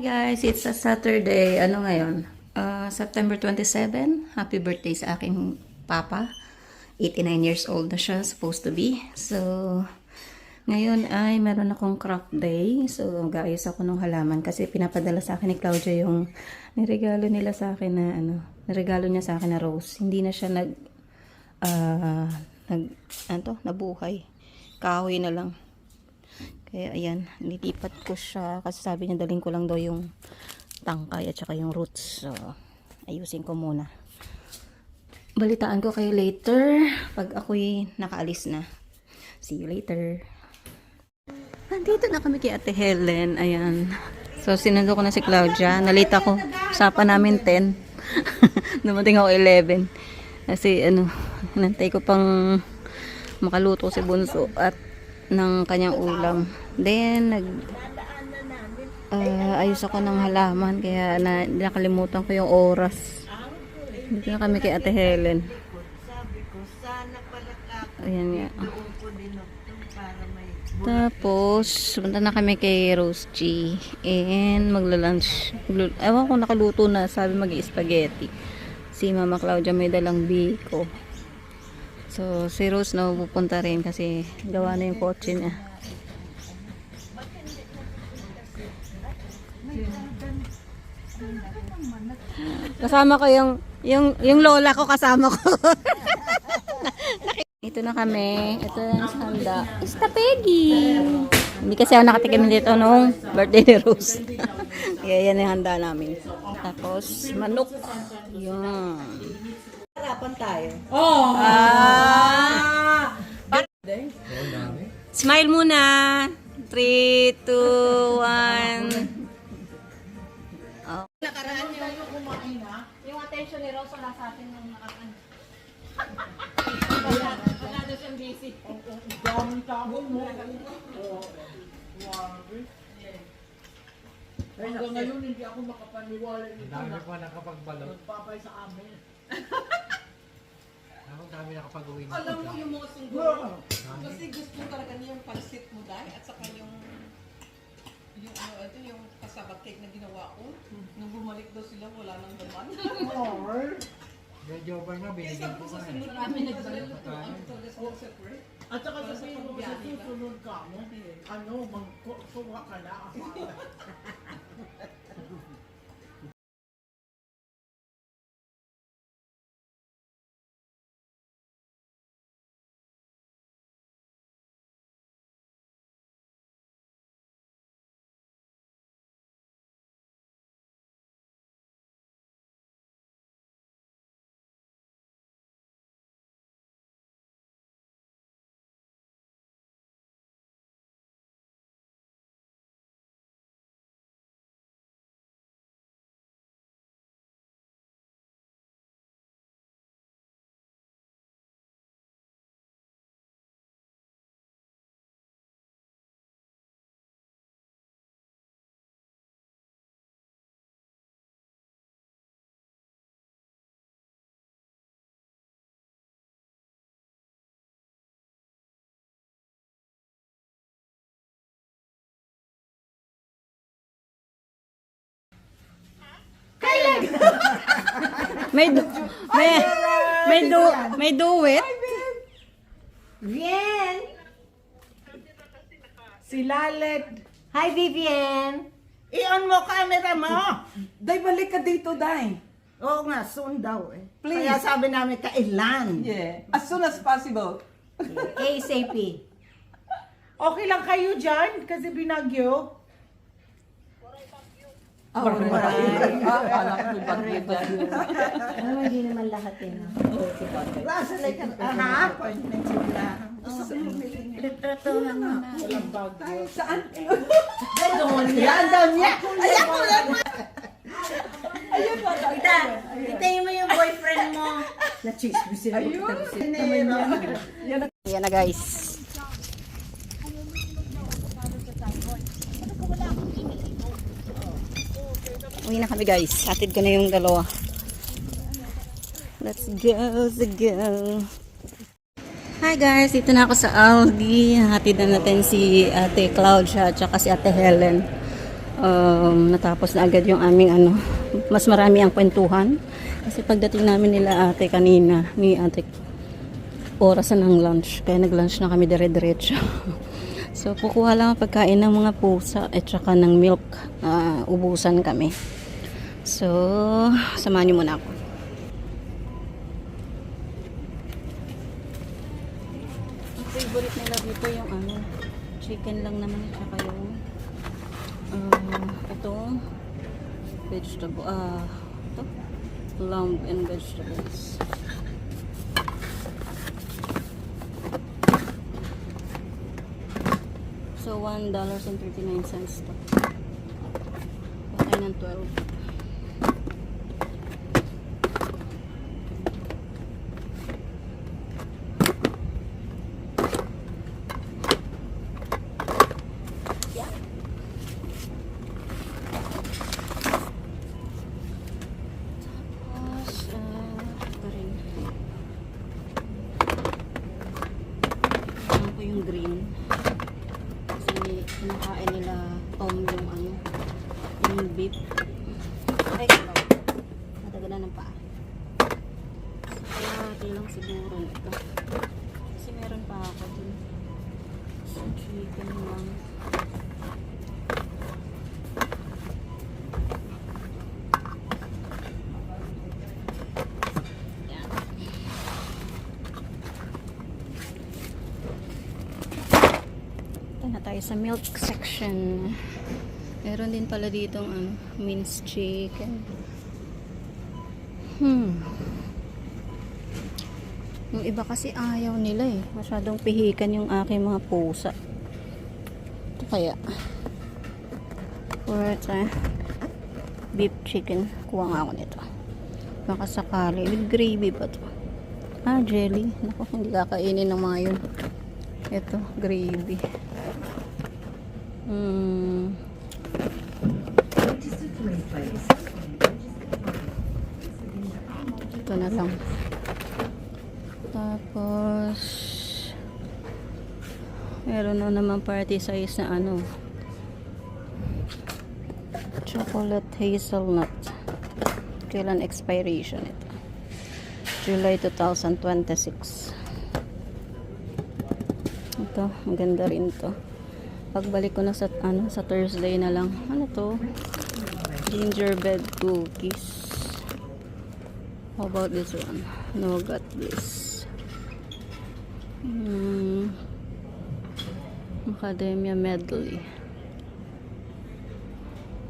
Guys, it's a Saturday. Ano ngayon? September 27. Happy birthday sa aking papa. 89 years old na siya, supposed to be. So, ngayon ay meron akong craft day. So, mag-aayos ako ng halaman kasi pinapadala sa akin ni Claudia yung niregalo nila sa akin na niregalo niya sa akin na rose. Hindi na siya nabuhay. Kahoy na lang. Kaya ayan, nilipat ko siya kasi sabi niya daling ko lang daw yung tangkay at saka yung roots. So, ayusin ko muna. Balitaan ko kayo later pag ako'y nakaalis na. See you later. Nandito na kami kay Ate Helen. Ayan. So, sinundo ko na si Claudia. Nalita ko. Usapan namin 10. Dumating ako 11. Kasi nantay ko pang makaluto si Bunso at ng kanyang ulam. Then ayos ako ng halaman kaya nakalimutan ko yung oras. Dito na kami kay Ate Helen. Ayan nga. Tapos punta na kami kay Rose G and magla-lunch. Ewan ko nakaluto na, sabi mag-spaghetti. Si Mama Claudia may dalang biko. So, si Rose na pupunta rin kasi gawa na yung kotse niya. Kasama ko yung lola ko, kasama ko. Ito na kami. Ito na yung handa. Ista Peggy! Hindi kasi ako nakatikim dito nung birthday ni Rose. Kaya yan yung handa namin. Tapos, manok. Yun. Harapan tayo. Oh! Smile muna. 3, 2, 1. Oh. Nakaraan yung kumain ha? Yung attention ni Rose wala sa atin nung nakaraan. Wala na siyang busy. Daming tao mo. Hanggang ngayon hindi ako makapaniwala nito. Dami pa nakapagbalot. Magpapay sa amin. Ako dami nakapag-uwi na. Alam mo yung mga sunggol, kasi gusto talaga niya yung pansit mo dahil at saka yung kasabak cake na ginawa ko. Nung bumalik daw sila, wala nang laman. Medyo ba nga, binigyan ko Sa nga. sunod namin nagbalot ito, ang talaga sila separate. At saka sasabihin mo sa susunod ka mo, magkuha ka na. May do it. Vivian! Si Lalet. Hi, Vivian! I-on mo camera mo. Day, balik ka dito, Day. Oo nga, soon daw eh. Please. Kaya sabi namin, kailan? Yeah. As soon as possible. ASAP. Okay lang kayo dyan kasi binagyo. Oh, right. Alam ko bagyo dyan. Ano, hindi naman lahat yan. Lasa like ha? Appointment sila. Litrato na nga. Walang bagyo. Saan? Yan daw niya. Ayan mo lang. Itayin mo yung boyfriend mo. Na-chismis sila. Ayan na guys. Uwi na kami guys. Hatid ko na yung dalawa. Let's go. Hi guys, dito na ako sa Aldi. Hatid na natin si Ate Claudia at saka si Ate Helen. natapos na agad yung aming ano, mas marami ang kwentuhan. Kasi pagdating namin nila ate kanina, ni ate, oras na ng lunch. Kaya nag-lunch na kami dire-diretso. So, kukuha lang ang pagkain ng mga pusa at saka ng milk. Ubusan kami. So, samahan niyo muna ako. Ang favorite nila dito yung ano, chicken lang naman at saka yung itong vegetable, ito, lamb and vegetables. So, $1.39 to. Patay ng 12. Ito rin. Ano po yung green? Kasi kinakain nila tom yung ano, yung beef. Ay, ito. Matagalan ng paa. Kaya lang siguro ito. Kasi meron pa ako dun. So, chicken lang. Na tayo sa milk section. Meron din pala dito ano, minced chicken. Yung iba kasi ayaw nila eh. Masyadong pihikan yung aking mga pusa. Ito kaya. For beef chicken. Kuha nga ako nito. Baka sakali. With gravy pa to. Jelly. Naku, hindi kakainin ng mga yun. Ito, gravy. Ito na lang. Tapos meron na naman party size na ano, chocolate hazelnut. Kailan expiration ito? July 2026. Ito, ang ganda rin to. Pagbalik ko na sa ano, sa Thursday na lang. Ano to? Gingerbread cookies. How about this one? Nougat bliss. Macadamia medley.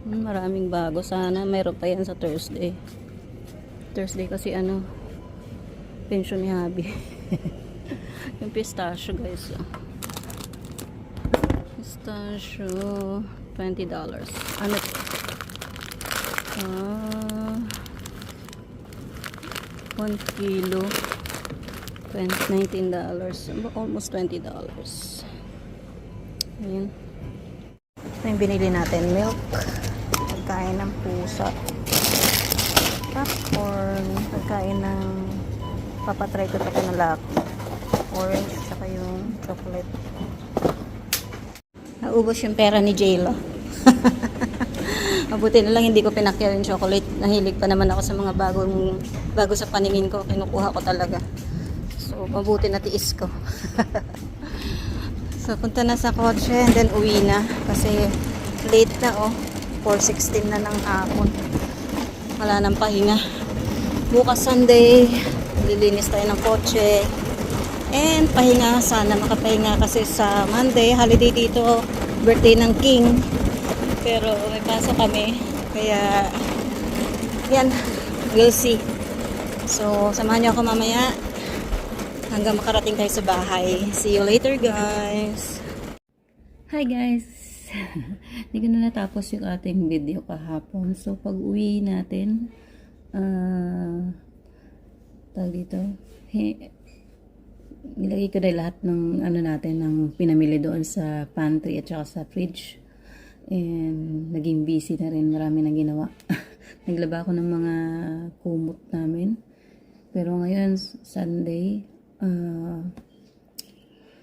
Maraming bago. Sana mayroon pa yan sa Thursday. Thursday kasi ano, pension ni Habi. Yung pistachio guys. Pistachio, $20. Ano to? 1 kilo, $19. Almost $20. Ayan. Ito yung binili natin. Milk. Pagkain ng pusa. Popcorn. Pagkain ng papatry ko ito ng laki. Orange. Saka yung chocolate. Naubos yung pera ni J-Lo. Mabuti na lang hindi ko pinakyaw yung chocolate. Nahilig pa naman ako sa mga bago sa paningin ko. Kinukuha ko talaga. So, mabuti na tiis ko. So, punta na sa kotse and then uwi na. Kasi late na 4:16 na ng hapon. Wala nang pahinga. Bukas Sunday, lilinis tayo ng kotse. And pahinga, sana makapahinga kasi sa Monday, holiday dito, birthday ng King. Pero may pasok kami. Kaya, yan, we'll see. So, samahan niyo ako mamaya hanggang makarating tayo sa bahay. See you later, guys. Hi, guys. Hindi ko na natapos yung ating video kahapon. So, pag uwi natin, tawag dito, nilagay ko na lahat ng ano natin, ng pinamili doon sa pantry at saka sa fridge. And naging busy na rin, marami na ginawa. Naglaba ako ng mga kumot namin. Pero ngayon, Sunday,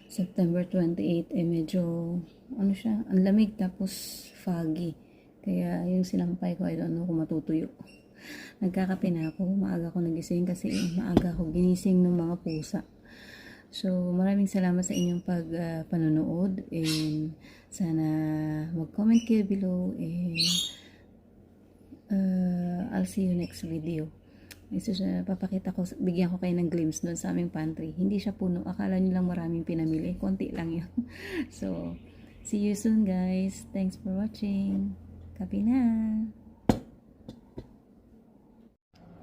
September 28, medyo, ano siya, ang lamig tapos foggy. Kaya yung sinampay ko, I don't know kung matutuyo. Nagkakape na ako. Maaga ako nagising kasi maaga ako ginising ng mga pusa. So, maraming salamat sa inyong panonood. And sana mag-comment kayo below. And I'll see you next video. Papakita ko, bigyan ko kayo ng glimpse doon sa aming pantry. Hindi siya puno. Akala nyo lang maraming pinamili. Konti lang yun. So, see you soon guys. Thanks for watching. Kape na.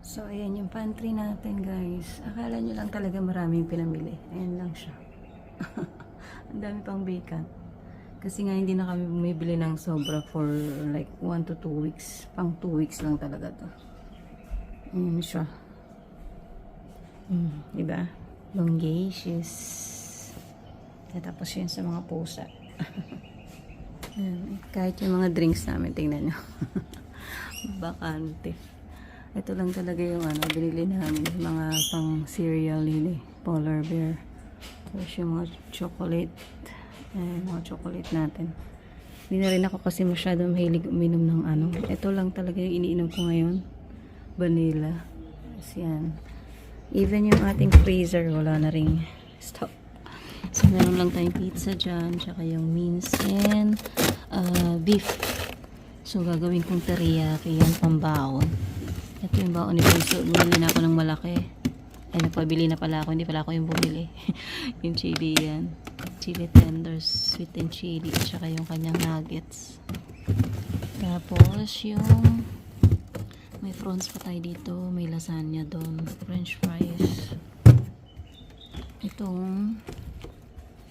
So, ayan yung pantry natin guys. Akala nyo lang talaga maraming pinamili. Ayan lang siya. Ang dami pang bacon. Kasi nga hindi na kami bumibili ng sobra for like 1 to 2 weeks. Pang 2 weeks lang talaga to. Ayan siya. Diba? Longgacious. Tapos yun sa mga pusa. Ayan. Kahit yung mga drinks namin, tingnan nyo. Bakante. Ito lang talaga yung binili namin. Mga pang cereal yun eh. Polar bear. Tapos yung mga chocolate. Mga chocolate natin. Hindi na rin ako kasi masyado mahilig uminom ng Ito lang talaga yung iniinom ko ngayon. Vanilla. Kasi yan. Even yung ating freezer, wala na ring stock. So, meron lang tayong pizza dyan. Tsaka yung mince and beef. So, gagawin kong teriyaki yan, pambaon. Ito yung baon ni Bunso. Bumili na ako ng malaki. Ay, nagpabili na pala ako. Hindi pala ako yung bumili. Yung chili yan. Chili tenders, sweet and chili. At saka yung kanyang nuggets. Tapos, yung may prawns pa tayo dito. May lasagna doon. French fries. Itong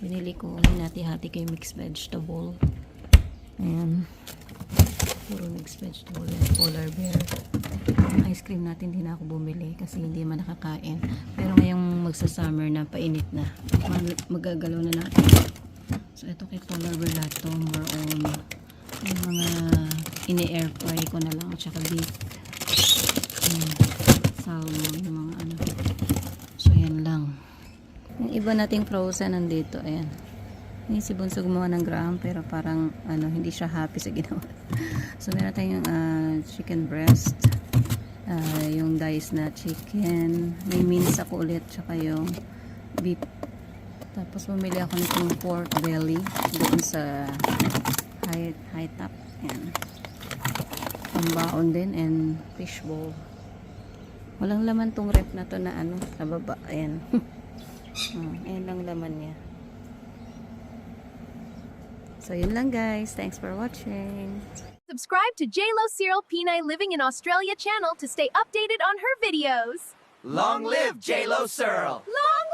binili ko. Hinati-hati ko yung mixed vegetable. Ayan. Puro mixed vegetable. Polar bear. Yung ice cream natin hindi na ako bumili kasi hindi man nakakain. Pero ngayong magsa-summer na, painit na, magagalaw na natin. So ito kay polar bear lahat to, more on yung mga ini-air fry ko na lang, at saka beef, salmon, yung mga so yan lang. Yung iba nating frozen nandito, ayan. Yung si Bunso gumawa ng graham pero parang hindi siya happy sa ginawa. So meron tayong chicken breast, yung diced na chicken, may mince ako ulit, tsaka yung beef. Tapos bumili ako nitong pork belly doon sa high top. Ayan. Pambaon din and fish bowl. Walang laman tong rep na to na sa baba. Ayan. Ayan lang laman niya. So yun lang guys. Thanks for watching. Subscribe to JLo Cyril Pinay Living in Australia channel to stay updated on her videos. Long live J-Lo Searle! Long